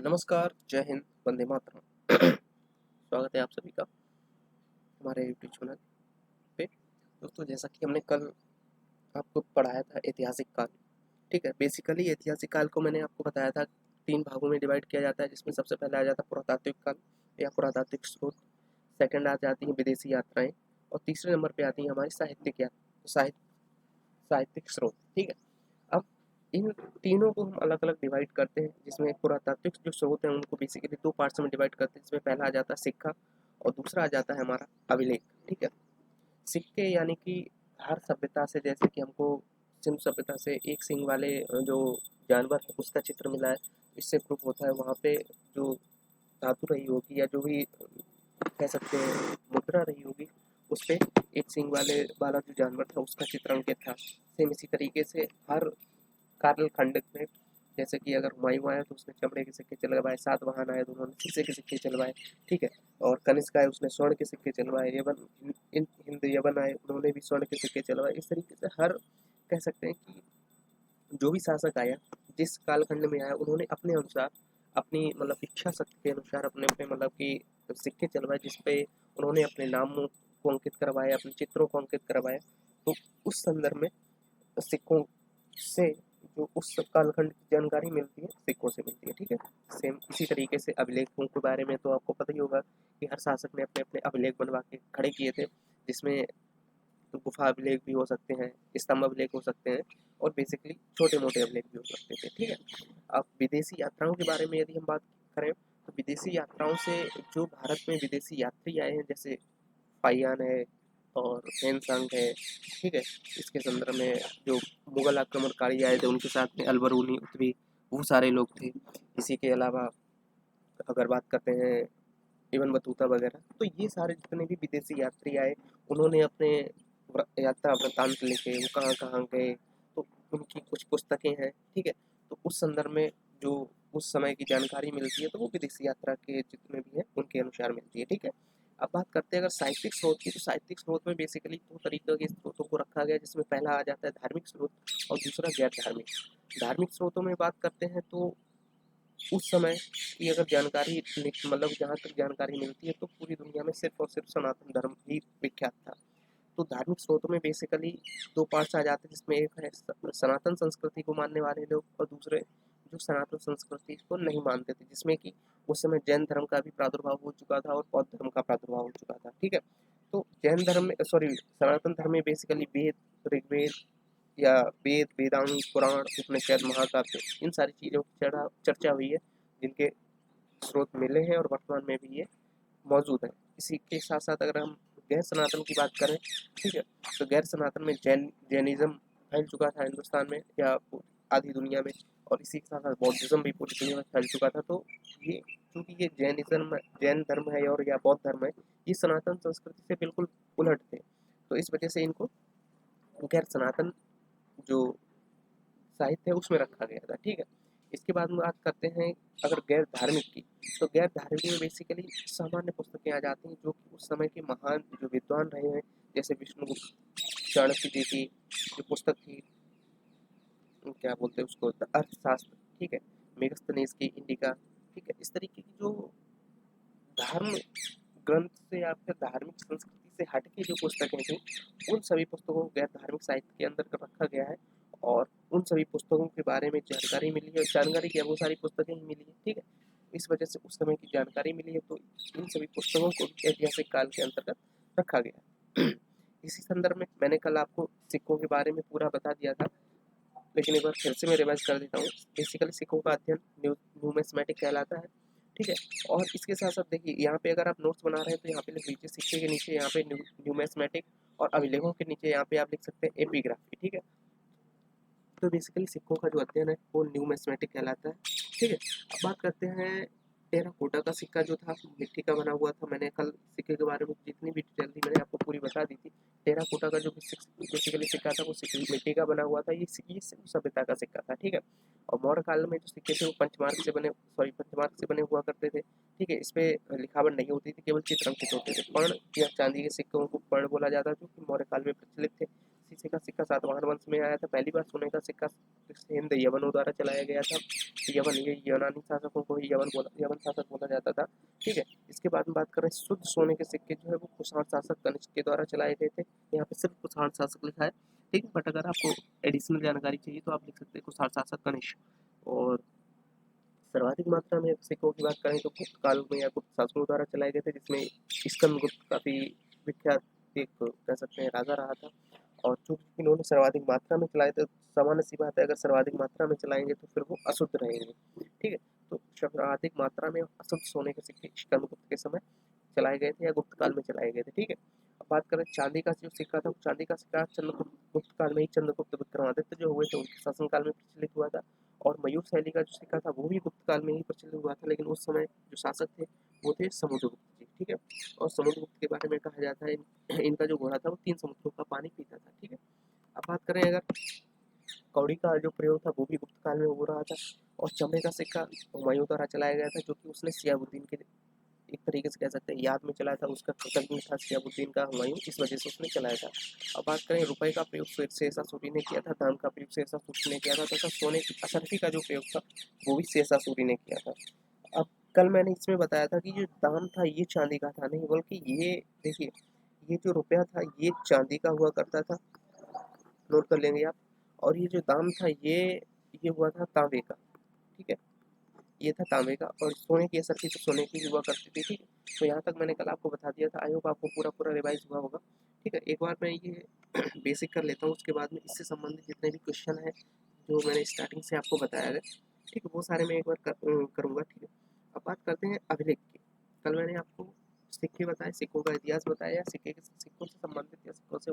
नमस्कार, जय हिंद, वंदे मातरम। स्वागत है आप सभी का हमारे यूट्यूब चैनल पे। दोस्तों, जैसा कि हमने कल आपको पढ़ाया था ऐतिहासिक काल, ठीक है। बेसिकली ऐतिहासिक काल को मैंने आपको बताया था 3 भागों में डिवाइड किया जाता है, जिसमें सबसे पहले आ जाता है पुरातात्विक काल या पुरातात्विक स्रोत। सेकंड आ जाती हैं विदेशी यात्राएँ और तीसरे नंबर पे आती हैं हमारी साहित्यिक स्रोत, ठीक है। अब इन तीनों को हम अलग-अलग डिवाइड करते हैं, जिसमें पुरातात्विक जो स्रोत हैं उनको बेसिकली 2 पार्ट्स में डिवाइड करते हैं, जिसमें पहला आ जाता है सिक्का और दूसरा आ जाता है हमारा अभिलेख, ठीक है। सिक्के यानी कि हर सभ्यता से, जैसे कि हमको सिंधु सभ्यता से एक सींग वाले जो जानवर है उसका चित्र मिला है, इससे प्रूफ होता है वहाँ पे जो धातु रही होगी या जो भी कह सकते हैं मुद्रा रही होगी, उस पे एक सींग वाला जो जानवर था उसका चित्र अंकित था। सेम इसी तरीके से हर कालखंड में, जैसे कि अगर हुमायूं आया तो उसने चमड़े के सिक्के चलवाए, सातवाहन आए तो उन्होंने शीशे के सिक्के चलवाए, ठीक है। और कनिष्क आए उसने स्वर्ण के सिक्के चलवाए, यवन हिंद यवन आए उन्होंने भी स्वर्ण के सिक्के चलवाए। इस तरीके से हर कह सकते हैं कि जो भी शासक आया, जिस कालखंड में आया, उन्होंने अपने अनुसार अपनी मतलब इच्छा शक्ति के अनुसार अपने अपने मतलब कि सिक्के चलवाए, जिसपे उन्होंने अपने नामों को अंकित करवाया, अपने चित्रों को अंकित करवाया। तो उस संदर्भ में सिक्कों से जो उस कालखंड की जानकारी मिलती है सिक्कों से मिलती है, ठीक है। सेम इसी तरीके से अभिलेखों के बारे में तो आपको पता ही होगा कि हर शासक ने अपने अपने अभिलेख बनवा के खड़े किए थे, जिसमें गुफा अभिलेख भी हो सकते हैं, स्तंभ अभिलेख हो सकते हैं और बेसिकली छोटे मोटे अभिलेख भी हो सकते थे, ठीक है। अब विदेशी यात्राओं के बारे में यदि हम बात करें तो विदेशी यात्राओं से जो भारत में विदेशी यात्री आए हैं, जैसे फाइयान है और हेनसांग है, ठीक है। इसके संदर्भ में जो मुगल आक्रमणकारी आए थे उनके साथ में अलबरूनी उतवी, वो सारे लोग थे। इसी के अलावा अगर बात करते हैं इबन बतूता वगैरह, तो ये सारे जितने भी विदेशी यात्री आए उन्होंने अपने यात्रा वृतांत लिखे, वो कहाँ कहाँ गए, तो उनकी कुछ पुस्तकें हैं, ठीक है। तो उस संदर्भ में जो उस समय की जानकारी मिलती है तो वो विदेशी यात्रा के जितने भी हैं उनके अनुसार मिलती है, ठीक है। अब बात करते हैं अगर साहित्यिक स्रोत की, तो साहित्यिक स्रोत में बेसिकली 2 तरीके के स्रोतों को रखा गया है, जिसमें पहला आ जाता है धार्मिक स्रोत और दूसरा गैर धार्मिक। धार्मिक स्रोतों में बात करते हैं तो उस समय की अगर जानकारी मतलब जहाँ तक जानकारी मिलती है तो पूरी दुनिया में सिर्फ और सिर्फ सनातन धर्म ही विख्यात था। तो धार्मिक स्रोतों में बेसिकली 2 पार्ट्स आ जाते हैं, जिसमें एक है सनातन संस्कृति को मानने वाले लोग और दूसरे जो सनातन संस्कृति को नहीं मानते थे, जिसमें कि उस समय जैन धर्म का भी प्रादुर्भाव हो चुका था और बौद्ध धर्म का प्रादुर्भाव हो चुका था, ठीक है। तो जैन धर्म में सनातन धर्म में बेसिकली वेद, ऋग्वेद या वेद, वेदांग, पुराण, उपनिषद, महाकाव्य, इन सारी चीज़ों की चर्चा हुई है, जिनके स्रोत मिले हैं और वर्तमान में भी ये मौजूद हैं। इसी के साथ-साथ अगर हम गैर सनातन की बात करें, ठीक है, तो गैर सनातन में जैनिज़्म फैल चुका था हिंदुस्तान में या आधी दुनिया में, और इसी के साथ-साथ बौद्धिज़्म भी पूरी दुनिया में फैल चुका था। तो ये चूँकि ये जैन धर्म है और या बौद्ध धर्म है, ये सनातन संस्कृति से बिल्कुल उलट थे। तो इस वजह से इनको गैर सनातन जो साहित्य है उसमें रखा गया था, ठीक है। इसके बाद में बात करते हैं अगर गैर धार्मिक की, तो गैर धार्मिक में बेसिकली सामान्य पुस्तकें आ जाती हैं जो कि उस समय के महान जो विद्वान रहे हैं, जैसे विष्णुगुप्त चाणक्य जी की जो पुस्तक थी, क्या बोलते हैं उसको, द अर्थशास्त्र, ठीक है, मेगस्थनीज की इंडिका, ठीक है। इस तरीके की जो धर्म ग्रंथ से या फिर धार्मिक संस्कृति से हट के जो पुस्तकें थी, उन सभी पुस्तकों को गैर धार्मिक साहित्य के अंदर रखा गया है और उन सभी पुस्तकों के बारे में जानकारी मिली है, और जानकारी क्या, वो सारी पुस्तकें ही मिली है, ठीक है। इस वजह से उस समय की जानकारी मिली है, तो इन सभी पुस्तकों को भी ऐतिहासिक काल के अंतर्गत रखा गया। इसी संदर्भ में मैंने कल आपको सिक्कों के बारे में पूरा बता दिया था, लेकिन एक बार फिर से मैं रिवाइज कर देता हूँ। बेसिकली सिक्कों का अध्ययन न्यूमिस्मेटिक कहलाता है, ठीक है। और इसके साथ साथ देखिए, यहाँ पे अगर आप नोट्स बना रहे हैं तो यहाँ पे लिख लीजिए सिक्के के नीचे यहाँ पे न्यूमिस्मेटिक, और अभिलेखों के नीचे यहाँ पे आप लिख सकते हैं एपिग्राफी, ठीक है। तो बेसिकली सिक्कों का जो अध्ययन है वो न्यूमिस्मेटिक कहलाता है, ठीक है। अब बात करते हैं टेराकोटा का सिक्का जो था, मिट्टी का बना हुआ था। मैंने कल सिक्के के बारे में जितनी भी डिटेल थी मैंने आपको पूरी बता दी थी। टेराकोटा का जो बेसिकली सिक्का था वो मिट्टी का बना हुआ था, ये सिंधु सभ्यता का सिक्का था, ठीक है। और मौर्य काल में जो सिक्के थे वो पंचमार्क से बने हुआ करते थे, ठीक है। इस पे लिखावट नहीं होती थी, केवल चित्र अंकित होते थे। पर्ण या चांदी के सिक्कों को पर्ण बोला जाता था, जो कि मौर्य काल में प्रचलित थे। शीशे का सिक्का सातवाहन वंश में आया था। पहली बार सोने का सिक्का हिंद यवनों द्वारा चलाया गया था। यवन, ये यूनानी शासकों को ही यवन शासक बोला जाता था। ठीक है, इसके बाद में बात करें शुद्ध सोने के सिक्के जो है वो कुषाण शासक कनिष्क के द्वारा चलाए गए थे। यहाँ पे सिर्फ कुषाण शासक लिखा है, ठीक है, बट अगर आपको एडिशनल जानकारी चाहिए तो आप लिख सकते हैं कुषाण शासक कनिष्क। और सर्वाधिक मात्रा में सिक्कों की बात करें तो गुप्त काल में या गुप्त शासकों द्वारा चलाए गए थे, जिसमें स्कंदगुप्त काफी विख्यात एक कह सकते हैं राजा रहा था। और चूंकि इन्होंने सर्वाधिक मात्रा में चलाए थे, सामान्य सी बात है अगर सर्वाधिक मात्रा में चलाएंगे तो फिर वो अशुद्ध रहेंगे। ठीक है, तो सर्वाधिक मात्रा में अशुद्ध सोने के सिक्के स्कंदगुप्त के समय चलाए गए थे या गुप्त काल में चलाए गए थे। ठीक है, अब बात करें चांदी का जो सिक्का था, चांदी का सिक्का चंद्रगुप्त गुप्त काल में ही चंद्रगुप्त विक्रमादित्य जो हुए थे उनके शासनकाल में प्रचलित हुआ था। और मयूर शैली का जो सिक्का था वो भी गुप्त काल में ही प्रचलित हुआ था, लेकिन उस समय जो शासक थे वो थे समुद्रगुप्त जी। ठीक है, और समुद्रगुप्त के बारे में कहा जाता है इनका जो घोड़ा था वो 3 समुद्रों का पानी पीता था। ठीक है, अब बात करें अगर कौड़ी का जो प्रयोग था वो भी गुप्त काल में हो रहा था। और चमड़े का सिक्का हुमायूं द्वारा चलाया गया था, जो कि उसने सियाबुद्दीन के एक तरीके से कह सकते हैं याद में चलाया था। उसका कृतज्ञ था सियाबुद्दीन का हुमायूं, इस वजह से उसने चलाया था। अब बात करें रुपए का प्रयोग शेरशाह सूरी ने किया था, दाम का प्रयोग शेरशाह सूरी ने किया था तथा सोने की असरफी का जो प्रयोग था वो भी शेरशाह सूरी ने किया था। अब कल मैंने इसमें बताया था कि जो दाम था ये चांदी का था नहीं, बल्कि ये देखिए ये जो रुपया था ये चांदी का हुआ करता था, नोट कर लेंगे आप। और ये जो दाम था ये हुआ था तांबे का। ठीक है, ये था तांबे का। और सोने की असर थी तो सोने की हुआ करती थी। ठीक है, तो यहाँ तक मैंने कल आपको बता दिया था, आई होप आपको पूरा पूरा रिवाइज हुआ होगा। ठीक है, एक बार मैं ये बेसिक कर लेता हूँ, उसके बाद में इससे संबंधित जितने भी क्वेश्चन है जो मैंने स्टार्टिंग से आपको बताया है, ठीक है, वो सारे मैं एक बार करूँगा। ठीक है, अब बात करते हैं अभिलेख की। कल मैंने आपको सिक्के बताए, सिक्कों का इतिहास बताया, या सिक्कों से संबंधित या सिक्कों से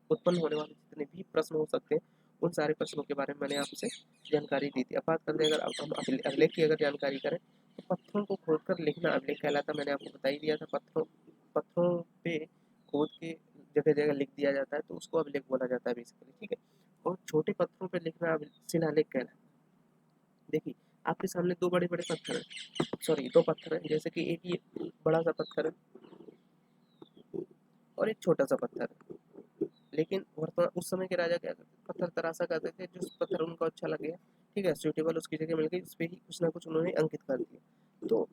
उत्पन्न होने वाले जितने भी प्रश्न हो सकते हैं उन सारे प्रश्नों के बारे में मैंने आपसे जानकारी दी थी। अब बात करते हैं अगर हम अभिलेख की अगर जानकारी करें तो पत्थरों को खोदकर लिखना अभिलेख कहलाता। मैंने आपको बता ही दिया था, पत्थरों पे खोद के जगह जगह लिख दिया जाता है तो उसको अभिलेख बोला जाता है बेसिकली। ठीक है, और छोटे पत्थरों पे लिखना शिलालेख कहलाता है। देखिए आपके सामने दो बड़े बड़े पत्थर हैं, सॉरी दो पत्थर हैं, जैसे कि एक ये बड़ा सा पत्थर है और एक छोटा सा पत्थर है। लेकिन वर्तमान उस समय के राजा क्या करते, पत्थर तराशा करते थे, जो पत्थर उनको अच्छा लगे, ठीक है, सूटेबल उसकी जगह मिल गई, उस पर ही कुछ ना कुछ उन्होंने अंकित कर दिया। तो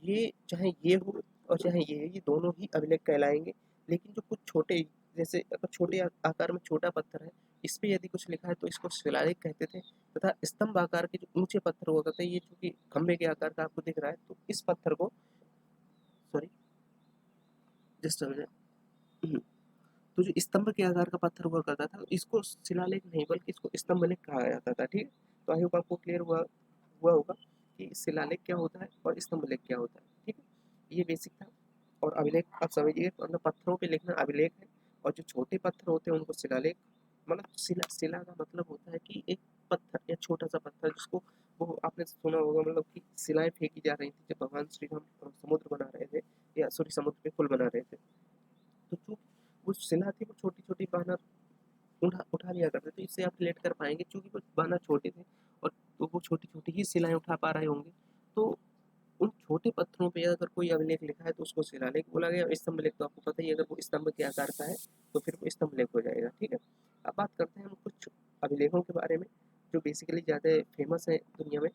ये चाहे ये हो और चाहे ये दोनों ही अभिलेख कहलाएंगे। लेकिन जो कुछ छोटे, जैसे अगर छोटे आकार में छोटा पत्थर है, इस पे यदि कुछ लिखा है तो इसको शिलालेख कहते थे। तथा स्तंभ आकार के जो ऊंचे पत्थर हुआ करते हैं, ये चूंकि खंबे के आकार का आपको दिख रहा है तो इस पत्थर को, सॉरी जस्ट तो जो स्तंभ के आकार का पत्थर हुआ करता था इसको शिलालेख नहीं बल्कि इसको स्तंभलेख कहा जाता था। ठीक है, तो आई होप आपको क्लियर हुआ होगा कि शिलालेख क्या होता है और स्तंभलेख क्या होता है। ठीक है, ये बेसिक था। और अभिलेख आप समझिए, मतलब पत्थरों पे लिखना अभिलेख है, और जो छोटे पत्थर होते हैं उनको शिलालेख, मतलब शिला का मतलब होता है कि एक पत्थर या छोटा सा पत्थर जिसको, वो आपने सुना होगा मतलब कि शिलाएं फेंकी जा रही थी जब भगवान श्री राम समुद्र बना रहे थे, या सॉरी समुद्र पे पुल बना रहे थे। तो जो वो शिला थी वो छोटी छोटी बानर उठा उठा लिया करते थे। इससे आप रिलेट कर पाएंगे क्योंकि वो बानर छोटे थे और तो वो छोटी छोटी ही शिलाएं उठा पा रहे होंगे। तो उन छोटे पत्थरों पे अगर कोई अभिलेख लिखा है तो उसको शिलालेख बोला गया। स्तंभ लेख तो आपको पता ही है, अगर वो स्तंभ के आकार का है तो फिर वो स्तंभ लेख हो जाएगा। ठीक है, अब बात करते हैं हम कुछ अभिलेखों के बारे में जो बेसिकली ज़्यादा फेमस है दुनिया में।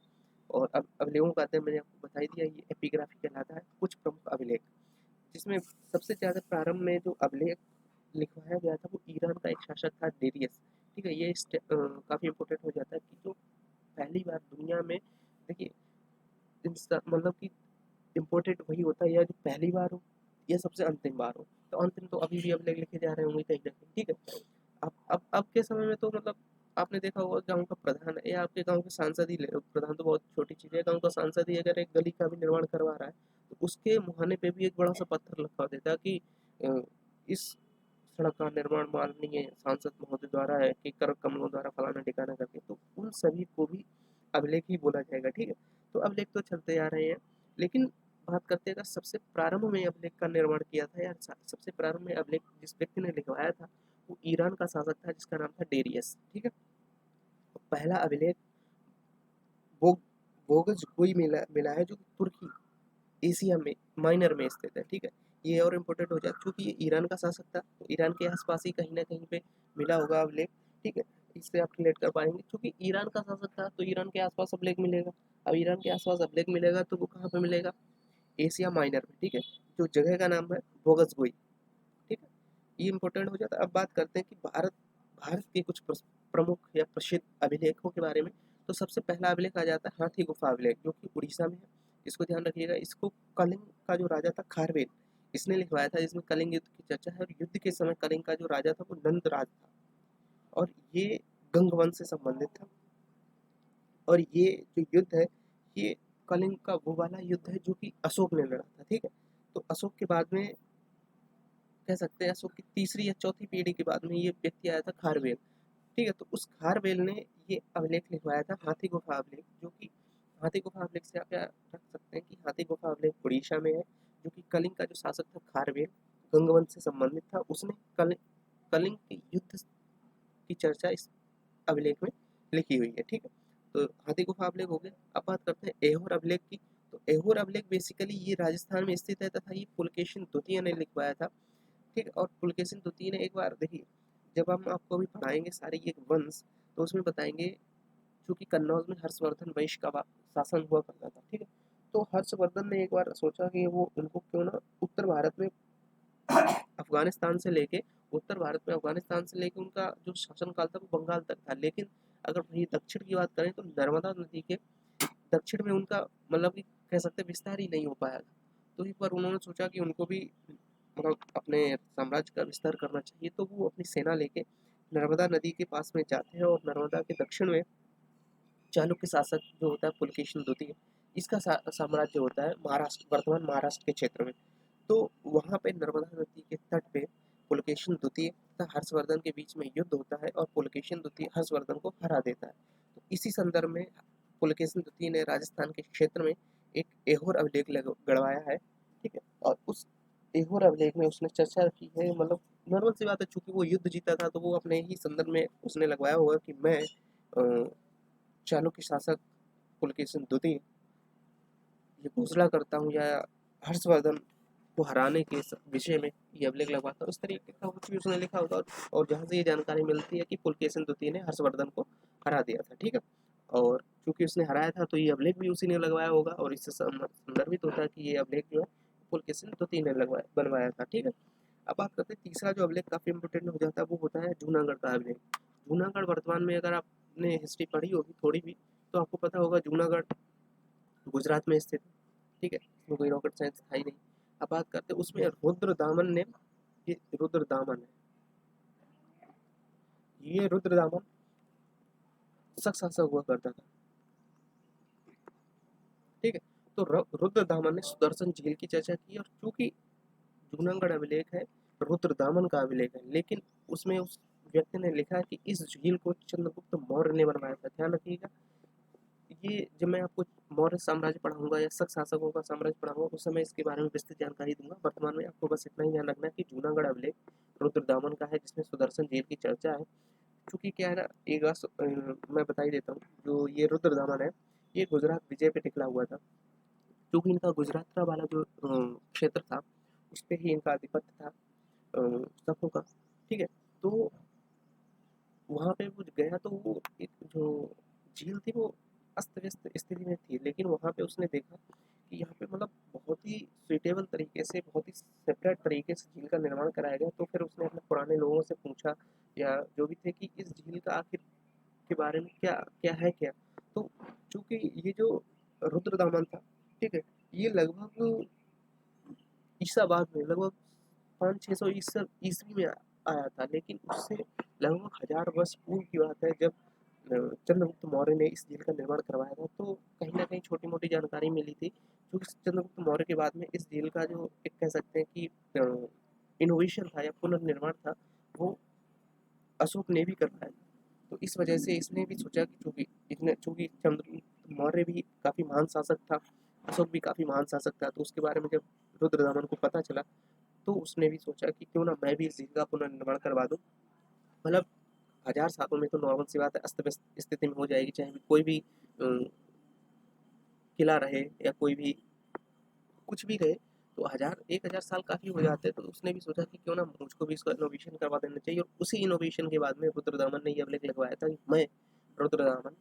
और अब अभिलेखों का अध्ययन मैंने आपको बता ही दिया, ये एपिग्राफी कहलाता है। कुछ प्रमुख अभिलेख जिसमें सबसे ज़्यादा प्रारंभ में जो अभिलेख लिखवाया गया था वो ईरान का एक शासक था डेरियस। ठीक है, ये काफ़ी इंपॉर्टेंट हो जाता है कि जो पहली बार दुनिया में, देखिए मतलब कि इम्पोर्टेंट वही होता है या जो पहली बार हो या सबसे अंतिम बार हो। तो अंतिम तो अभी भी अभिलेख लिखे जा रहे होंगे कहीं ना कहीं। ठीक है, अब के समय में तो मतलब आपने देखा होगा गांव का प्रधान है या आपके गांव के सांसद ही ले, प्रधान तो बहुत छोटी चीज़ है, गांव का सांसद ही अगर एक गली का भी निर्माण करवा रहा है तो उसके मुहाने पे भी एक बड़ा सा पत्थर लगा देता है कि इस सड़क का निर्माण माननीय सांसद महोदय द्वारा है कि कर कमलों द्वारा फलाना ठिकाना करके, तो उन सभी को भी अभिलेख ही बोला जाएगा। ठीक है, तो अभिलेख तो चलते आ रहे हैं, लेकिन बात करते हैं अगर सबसे प्रारंभ में अभिलेख का निर्माण किया था या सबसे प्रारंभ में अभिलेख जिस व्यक्ति ने लिखवाया था वो ईरान का शासक था जिसका नाम था डेरियस। ठीक है, तो पहला अभिलेख वो बोगज कोई मिला है जो तुर्की एशिया में माइनर में स्थित है। ठीक है, ये और इम्पोर्टेंट हो जाए क्योंकि ये ईरान का शासक था, तो ईरान के आसपास ही कहीं ना कहीं पे मिला होगा अभिलेख। ठीक है, इससे आप रिलेट कर पाएंगे क्योंकि ईरान का शासक था तो ईरान के आसपास अभिलेख मिलेगा। अब ईरान के आसपास अभिलेख मिलेगा तो वो कहाँ पे मिलेगा, एशिया माइनर में। ठीक है, जो जगह का नाम है बोगसगोई। ठीक है, ये इंपॉर्टेंट हो जाता है। अब बात करते हैं कि भारत भारत के कुछ प्रमुख या प्रसिद्ध अभिलेखों के बारे में। तो सबसे पहला अभिलेख आ जाता है हाथी गुफा अभिलेख, जो कि उड़ीसा में है। इसको ध्यान रखिएगा। इसको कलिंग का जो राजा था खारवेल, इसने लिखवाया था, जिसमें कलिंग युद्ध की चर्चा है। और युद्ध के समय कलिंग का जो राजा था वो नंदराज था, और ये गंग वंश से संबंधित था। और ये जो युद्ध है, ये कलिंग का वो वाला युद्ध है जो कि अशोक ने लड़ा था। ठीक है, तो अशोक के बाद में कह सकते हैं अशोक की तीसरी या चौथी पीढ़ी के बाद में ये व्यक्ति आया था खारवेल। ठीक है, तो उस खारवेल ने ये अभिलेख लिखवाया था हाथी गुफा अभिलेख, जो कि हाथी गुफा अभिलेख से आप क्या रख सकते हैं कि हाथी गुफा अभिलेख उड़ीसा में है, जो कि कलिंग का जो शासक था खारवेल, गंगवंश से संबंधित था। उसने कलिंग के युद्ध की चर्चा इस अभिलेख में लिखी हुई है। ठीक है, तो हाथी गुफा अभिलेख हो गया। अब बात करते हैं ऐहोर अभिलेख की। तो ऐहोर अभिलेख बेसिकली ये राजस्थान में स्थित है तथा ये पुलकेशिन द्वितीय ने लिखवाया था। ठीक है, और पुलकेशिन द्वितीय ने एक बार देखिए, जब हम आपको अभी पढ़ाएंगे सारे ये वंश, तो उसमें बताएंगे चूंकि कन्नौज में हर्षवर्धन वंश का शासन हुआ करता था। ठीक है, तो हर्षवर्धन ने एक बार सोचा कि वो उनको क्यों ना उत्तर भारत में अफगानिस्तान से लेके अफगानिस्तान से लेके उनका जो शासन काल था वो बंगाल तक था। लेकिन अगर वही दक्षिण की बात करें तो नर्मदा नदी के दक्षिण में उनका मतलब कि कह सकते विस्तार ही नहीं हो पाया था। तो एक बार उन्होंने सोचा कि उनको भी मतलब अपने साम्राज्य का विस्तार करना चाहिए, तो वो अपनी सेना लेके नर्मदा नदी के पास में जाते हैं। और नर्मदा के दक्षिण में चालुक्य शासक जो होता है पुलकेशिन द्वितीय, इसका साम्राज्य होता है महाराष्ट्र, वर्तमान महाराष्ट्र के क्षेत्र में। तो वहाँ पे नर्मदा नदी के तट पे पुलकेशिन द्वितीय तथा हर्षवर्धन के बीच में युद्ध होता है, और पुलकेशिन द्वितीय हर्षवर्धन को हरा देता है। तो इसी संदर्भ में पुलकेशिन द्वितीय ने राजस्थान के क्षेत्र में एक ऐहोर अभिलेख गढ़वाया है। ठीक है, और उस ऐहोर अभिलेख में उसने चर्चा की है, मतलब नॉर्मल सी बात है, चूंकि वो युद्ध जीता था तो वो अपने ही संदर्भ में उसने लगवाया होगा कि मैं चालुक्य शासक पुलकेशिन द्वितीय ये घोषणा करता हूँ, या हर्षवर्धन को हराने के विषय में ये अभिलेख लगवाता हूँ। इस तरीके का कुछ भी उसने लिखा होगा। और जहाँ से ये जानकारी मिलती है कि पुलकेशिन द्वितीय ने हर्षवर्धन को हरा दिया था। ठीक है, और चूंकि उसने हराया था तो ये अभिलेख भी उसी ने लगवाया होगा, और इससे संदर्भित होता है कि ये अभिलेख जो है पुलकेशिन द्वितीय ने बनवाया था। ठीक है, अब बात करते हैं तीसरा जो अभिलेख काफी इंपोर्टेंट हो जाता है, वो होता है जूनागढ़ का अभिलेख। जूनागढ़ वर्तमान में अगर आपने हिस्ट्री पढ़ी होगी थोड़ी भी, तो आपको पता होगा जूनागढ़ गुजरात में स्थित है। ठीक है, इसमें कोई रॉकेट साइंस था ही नहीं। अब बात करते हैं उसमें रुद्र दामन ने, ये रुद्र दामन है, ये रुद्र दामन शक शासक हुआ करता था। ठीक है, तो रुद्र दामन ने सुदर्शन झील की चर्चा की। और चूंकि जूनागढ़ अभिलेख है, रुद्र दामन का अभिलेख है, लेकिन उसमें उस व्यक्ति ने लिखा है कि इस झील को चंद्रगुप्त मौर्य ने बनवाया था। ध्यान रखिएगा, ये जब मैं आपको मौर्य साम्राज्य पढ़ाऊंगा या शक शासकों का साम्राज्य पढ़ाऊंगा उस समय इसके बारे में विस्तृत जानकारी दूंगा। वर्तमान में आपको बस इतना ही ध्यान रखना है कि जूनागढ़ अभिलेख रुद्र दामन का है, जिसमें सुदर्शन झील की चर्चा है। क्योंकि क्या है ना, एक मैं बता ही देता हूँ, जो ये रुद्र दामन है ये गुजरात विजय पे टिकला हुआ था। क्योंकि इनका गुजरात वाला जो क्षेत्र था उस पर ही इनका आधिपत्य था शकों का। ठीक है, तो वहाँ पे वो गया तो वो एक जो झील थी वो अस्त व्यस्त स्थिति में थी, लेकिन वहाँ पे उसने देखा कि यहाँ पे मतलब बहुत ही सुइटेबल तरीके से, बहुत ही सेपरेट तरीके से झील का निर्माण कराया गया। तो फिर उसने अपने पुराने लोगों से पूछा या जो भी थे कि इस झील का आखिर के बारे में क्या क्या है क्या। तो चूंकि ये जो रुद्रदामन था, ठीक है, ये लगभग ईसा बाद में लगभग 500-600 ईस्वी में आया था। लेकिन उससे लगभग 1000 वर्ष पूर्व की बात है, जब चंद्रगुप्त मौर्य ने इस झील का निर्माण करवाया था। तो कहीं ना कहीं छोटी मोटी जानकारी मिली थी, क्योंकि चंद्रगुप्त मौर्य के बाद में इस झील का जो एक कह सकते हैं कि इनोवेशन था या पुनर्निर्माण था, वो अशोक ने भी करवाया। तो इस वजह से इसने भी सोचा कि चूंकि चंद्रगुप्त मौर्य भी काफ़ी महान शासक था, अशोक भी काफ़ी महान शासक था, तो उसके बारे में जब रुद्रदामन को पता चला तो उसने भी सोचा कि क्यों ना मैं भी इस झील का पुनर्निर्माण करवा दूँ। मतलब 1000 सालों में तो नॉर्मल सी बात है, अस्त व्यस्त स्थिति में हो जाएगी, चाहे कोई भी किला रहे या कोई भी कुछ भी रहे, तो 1000 साल काफ़ी हो जाते हैं, तो उसने भी सोचा कि क्यों ना मुझको भी इसका इनोवेशन करवा देना चाहिए, और उसी इनोवेशन के बाद में रुद्रदामन ने ये अभिलेख लगवाया था कि मैं रुद्रदामन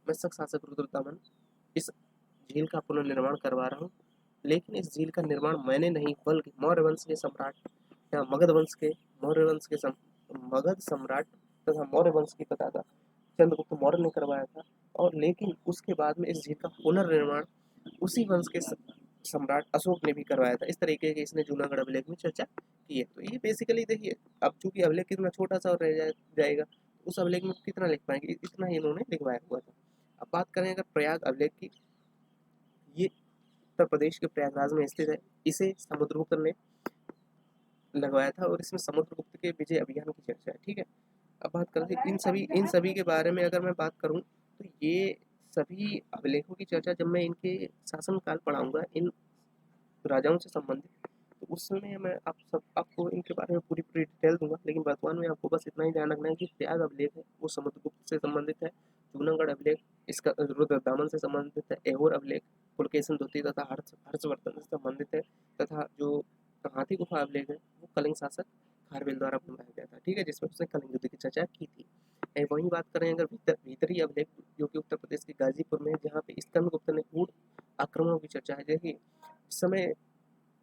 मैं शक शासक रुद्रदामन इस झील का पुनर्निर्माण करवा रहा हूँ। लेकिन इस झील का निर्माण मैंने नहीं, बल्कि मौर्य वंश के सम्राट या मगध सम्राट तथा मौर्य वंश की पताका चंद्रगुप्त मौर्य ने करवाया था। और लेकिन उसके बाद में इस झील का पुनर्निर्माण उसी वंश के सम्राट अशोक ने भी करवाया था। इस तरीके के इसने जूनागढ़ अभिलेख में चर्चा की है। तो ये बेसिकली देखिए, अब चूंकि अभिलेख कितना छोटा सा रह जाएगा, उस अभिलेख में कितना लिख पाएंगे, इतना ही इन्होंने लिखवाया हुआ था। अब बात करें अगर प्रयाग अभिलेख की, ये उत्तर प्रदेश के प्रयागराज में स्थित है। इसे समुद्रगुप्त ने लगवाया था और इसमें समुद्रगुप्त के विजय अभियान की चर्चा है। ठीक है, अब बात करते हैं इन सभी के बारे में। अगर मैं बात करूं तो ये सभी अभिलेखों की चर्चा जब मैं इनके शासनकाल पढ़ाऊंगा, इन राजाओं से संबंधित, तो उस समय मैं आपको इनके बारे में पूरी पूरी डिटेल दूंगा। लेकिन वर्तमान में आपको बस इतना ही ध्यान रखना है कि प्रयाग अभिलेख है वो समुद्रगुप्त से संबंधित है, जूनागढ़ अभिलेख इसका रुद्रदामन से संबंधित है, ऐहोर अभिलेख पुलकेशिन द्वितीय तथा हर्षवर्धन से संबंधित है, तथा जो हाथी गुफा अभिलेख है वो कलिंग शासक खारवेल द्वारा बनवाया गया था। ठीक है, जिसमें उसने कलिंग युद्ध की चर्चा की थी। वहीं बात करें अगर भीतरी अभिलेख, जो कि उत्तर प्रदेश के गाजीपुर में है, जहाँ पे स्कंदगुप्त ने गूढ़ आक्रमणों की चर्चा है। देखिए, इस समय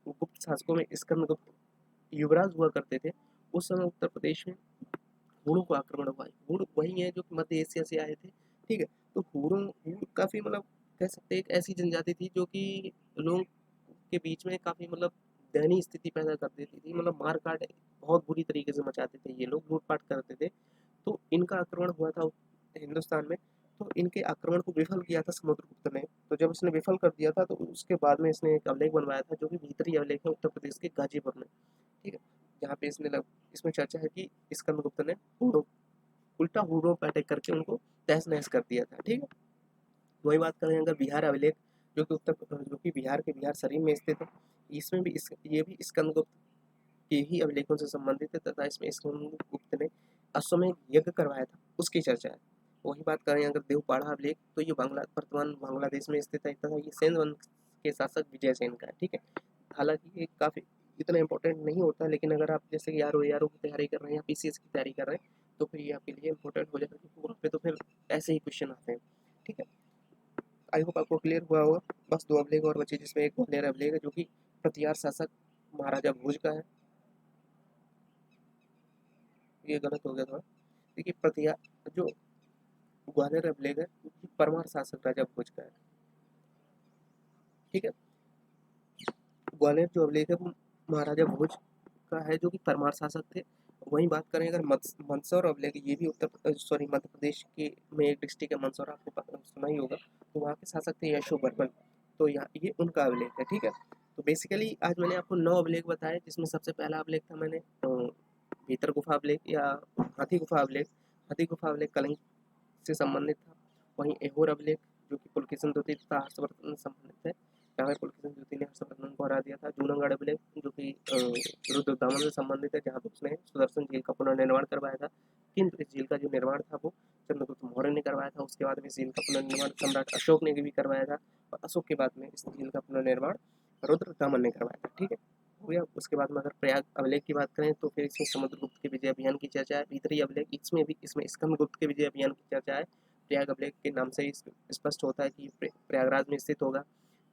गुप्त शासकों में स्कंदगुप्त युवराज हुआ करते थे। उस समय उत्तर प्रदेश में हूणों को आक्रमण हुआ है। हूण वही है जो मध्य एशिया से आए थे। ठीक है, तो हूण काफ़ी मतलब कह सकते हैं एक ऐसी जनजाति थी जो कि लोगों के बीच में काफ़ी मतलब दयनीय स्थिति पैदा कर देती थी। मतलब मार काट बहुत बुरी तरीके से मचाते थे ये लोग, लूटपाट करते थे। तो इनका आक्रमण हुआ था हिंदुस्तान में। तो इनके आक्रमण को विफल किया था समुद्रगुप्त ने। तो जब इसने विफल कर दिया था, तो उसके बाद में इसने एक अभिलेख बनवाया था, जो कि भीतरी अभिलेख है उत्तर प्रदेश के गाजीपुर में। ठीक है, जहाँ पे इसमें चर्चा है कि स्कंदगुप्त ने उल्टा हूणों पर अटैक करके उनको तहस नहस कर दिया था। ठीक है, वही बात करें अगर बिहार अभिलेख, जो कि बिहार के बिहार शरीफ में स्थित है, इसमें भी ये भी स्कंदगुप्त के ही अभिलेखों से संबंधित है, तथा इसमें स्कंदगुप्त ने अश्वमेध यज्ञ करवाया था, उसकी चर्चा है। वही बात करें अगर देवपाड़ा अभिलेख, तो ये वर्तमान बांग्लादेश में स्थित है, तथा ये सेन वंश के शासक विजय सेन का है। ठीक है, हालांकि ये काफ़ी इतना इंपॉर्टेंट नहीं होता, लेकिन अगर आप जैसे कि आर ओ की तैयारी कर रहे हैं या पीसीएस की तैयारी कर रहे हैं, तो फिर ये आपके लिए इंपॉर्टेंट हो जाएगा, क्योंकि वहाँ पे तो फिर ऐसे ही क्वेश्चन आते हैं। ठीक है, आई होप आपको क्लियर हुआ होगा। बस दो अभिलेख और बचे, जिसमें एक ग्वालियर अभिलेख है, जो कि प्रतिहार शासक महाराजा भोज का है। ये गलत हो गया थोड़ा। देखिए, प्रतिहार जो ग्वालियर अभिलेख है, परमार शासक राजा भोज का है। ठीक है, ग्वालियर जो अभिलेख है वो महाराजा भोज का है, जो कि परमार शासक थे। वहीं बात करें अगर मंदसौर अभिलेख, ये भी मध्य प्रदेश के में एक डिस्ट्रिक्ट है मंदसौर, आपको सुना ही होगा। तो वहाँ के शासक थे यशोवर्मन। तो यहाँ ये उनका अभिलेख है। ठीक है, तो बेसिकली आज मैंने आपको 9 अभिलेख बताए, जिसमें सबसे पहला अभिलेख था मैंने भीतर गुफा अभिलेख या हाथी गुफा अभिलेख। हाथी गुफा अभिलेख कलिंग से संबंधित था। वहीं ऐहोर अभिलेख, जो कि पुलकेशिन द्वितीय तथा हर्षवर्धन से संबंधित है, जहाँ पुलकेशिन द्वितीय ने हर्षवर्धन को हरा दिया था। जूनागढ़ अभिलेख, जो कि रुद्रदामन से संबंधित है, जहाँ पे उसने सुदर्शन झील का पुनर्निर्माण करवाया था। किंतु इस झील का जो निर्माण था वो चंद्रगुप्त मौर्य ने करवाया था। उसके बाद में इस झील का पुनर्निर्माण सम्राट अशोक ने भी करवाया था, और अशोक के बाद में इस झील का पुनर्निर्माण रुद्रदामन ने करवाया था। ठीक है, हो गया। उसके बाद में अगर प्रयाग अभिलेख की बात करें, तो फिर इसमें समुद्रगुप्त के विजय अभियान की चर्चा है। भीतरी अभिलेख, इसमें स्कंदगुप्त के विजय अभियान की चर्चा है। प्रयाग अभिलेख के नाम से ही स्पष्ट होता है कि प्रयागराज में स्थित होगा।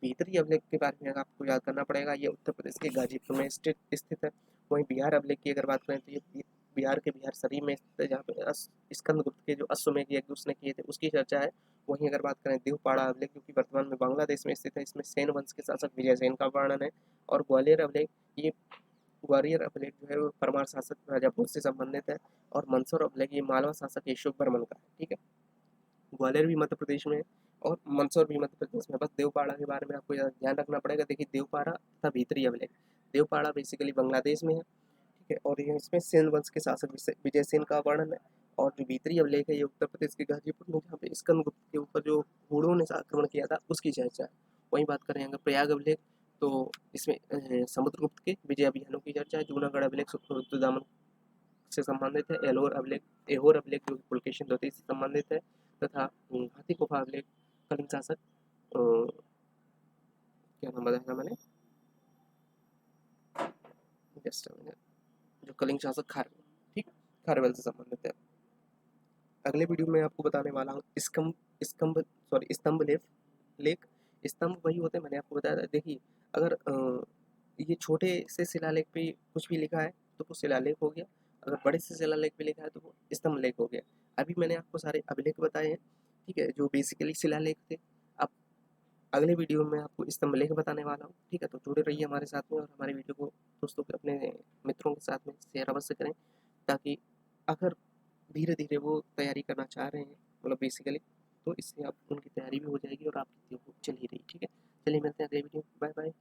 भीतरी अभिलेख के बारे में आपको याद करना पड़ेगा, ये उत्तर प्रदेश के गाजीपुर में स्थित है। वहीं बिहार अभिलेख की अगर बात करें, तो ये बिहार के बिहार शरीफ में स्थित है, जहाँ पे स्कंदगुप्त के जो अश्वमेध यज्ञ उसने किए थे उसकी चर्चा है। वहीं अगर बात करें देवपाड़ा अभिलेख, जो कि वर्तमान में बांग्लादेश में स्थित है, इसमें सेन वंश के शासक विजय सेन का वर्णन है। और ग्वालियर अभिलेख, ये ग्वालियर अभिलेख जो है वो परमार शासक राजा भोज से संबंधित है। और मंदसौर अभिलेख, ये मालवा शासक यशोवर्मन का है। ठीक है, ग्वालियर भी मध्य प्रदेश में है और मंदसौर भी मध्य प्रदेश में। बस देवपाड़ा के बारे में आपको ध्यान रखना पड़ेगा। देखिए, देवपाड़ा तथा भीतरी अभिलेख, देवपाड़ा बेसिकली बांग्लादेश में है। ठीक है, और ये इसमें सेन वंश के शासक विजय सेन का वर्णन है। और जो भीतरी अभिलेख है, ये उत्तर प्रदेश के गाजीपुर में, जहाँ पे स्कंदगुप्त के ऊपर जो हूणों ने आक्रमण किया था उसकी चर्चा है। वहीं बात करें अगर प्रयाग अभिलेख, तो इसमें समुद्रगुप्त के विजय अभियानों की चर्चा है। जूनागढ़ अभिलेख रुद्रदामन से संबंधित है। ऐहोर अभिलेख जो पुलकेशिन द्वितीय से संबंधित है। तथा हाथी गुफा अभिलेख कलिंग शासक क्या नाम बताया था मैंने, गेस्ट जो कलिंग शासक ठीक खारवेल से संबंधित है। अगले वीडियो में आपको बताने वाला हूँ स्तंभ लेख। स्तंभ वही होते हैं, मैंने आपको बताया था। देखिए अगर ये छोटे से शिलालेख पे कुछ भी लिखा है तो वो शिलालेख हो गया, अगर बड़े से शिलालेख पे लिखा है तो वो स्तंभ लेख हो गया। अभी मैंने आपको सारे अभिलेख बताए हैं, ठीक है, जो बेसिकली शिलालेख थे। अब अगले वीडियो में आपको स्तंभ लेख बताने वाला हूँ, ठीक है। तो जुड़े रहिए हमारे साथ में और हमारे वीडियो को दोस्तों के अपने मित्रों के साथ में शेयर अवश्य करें, ताकि अगर धीरे धीरे वो तैयारी करना चाह रहे हैं मतलब बेसिकली, तो इससे आप उनकी तैयारी भी हो जाएगी और आपकी चल ही रही, ठीक है। चलिए मिलते हैं अगले वीडियो, बाय बाय।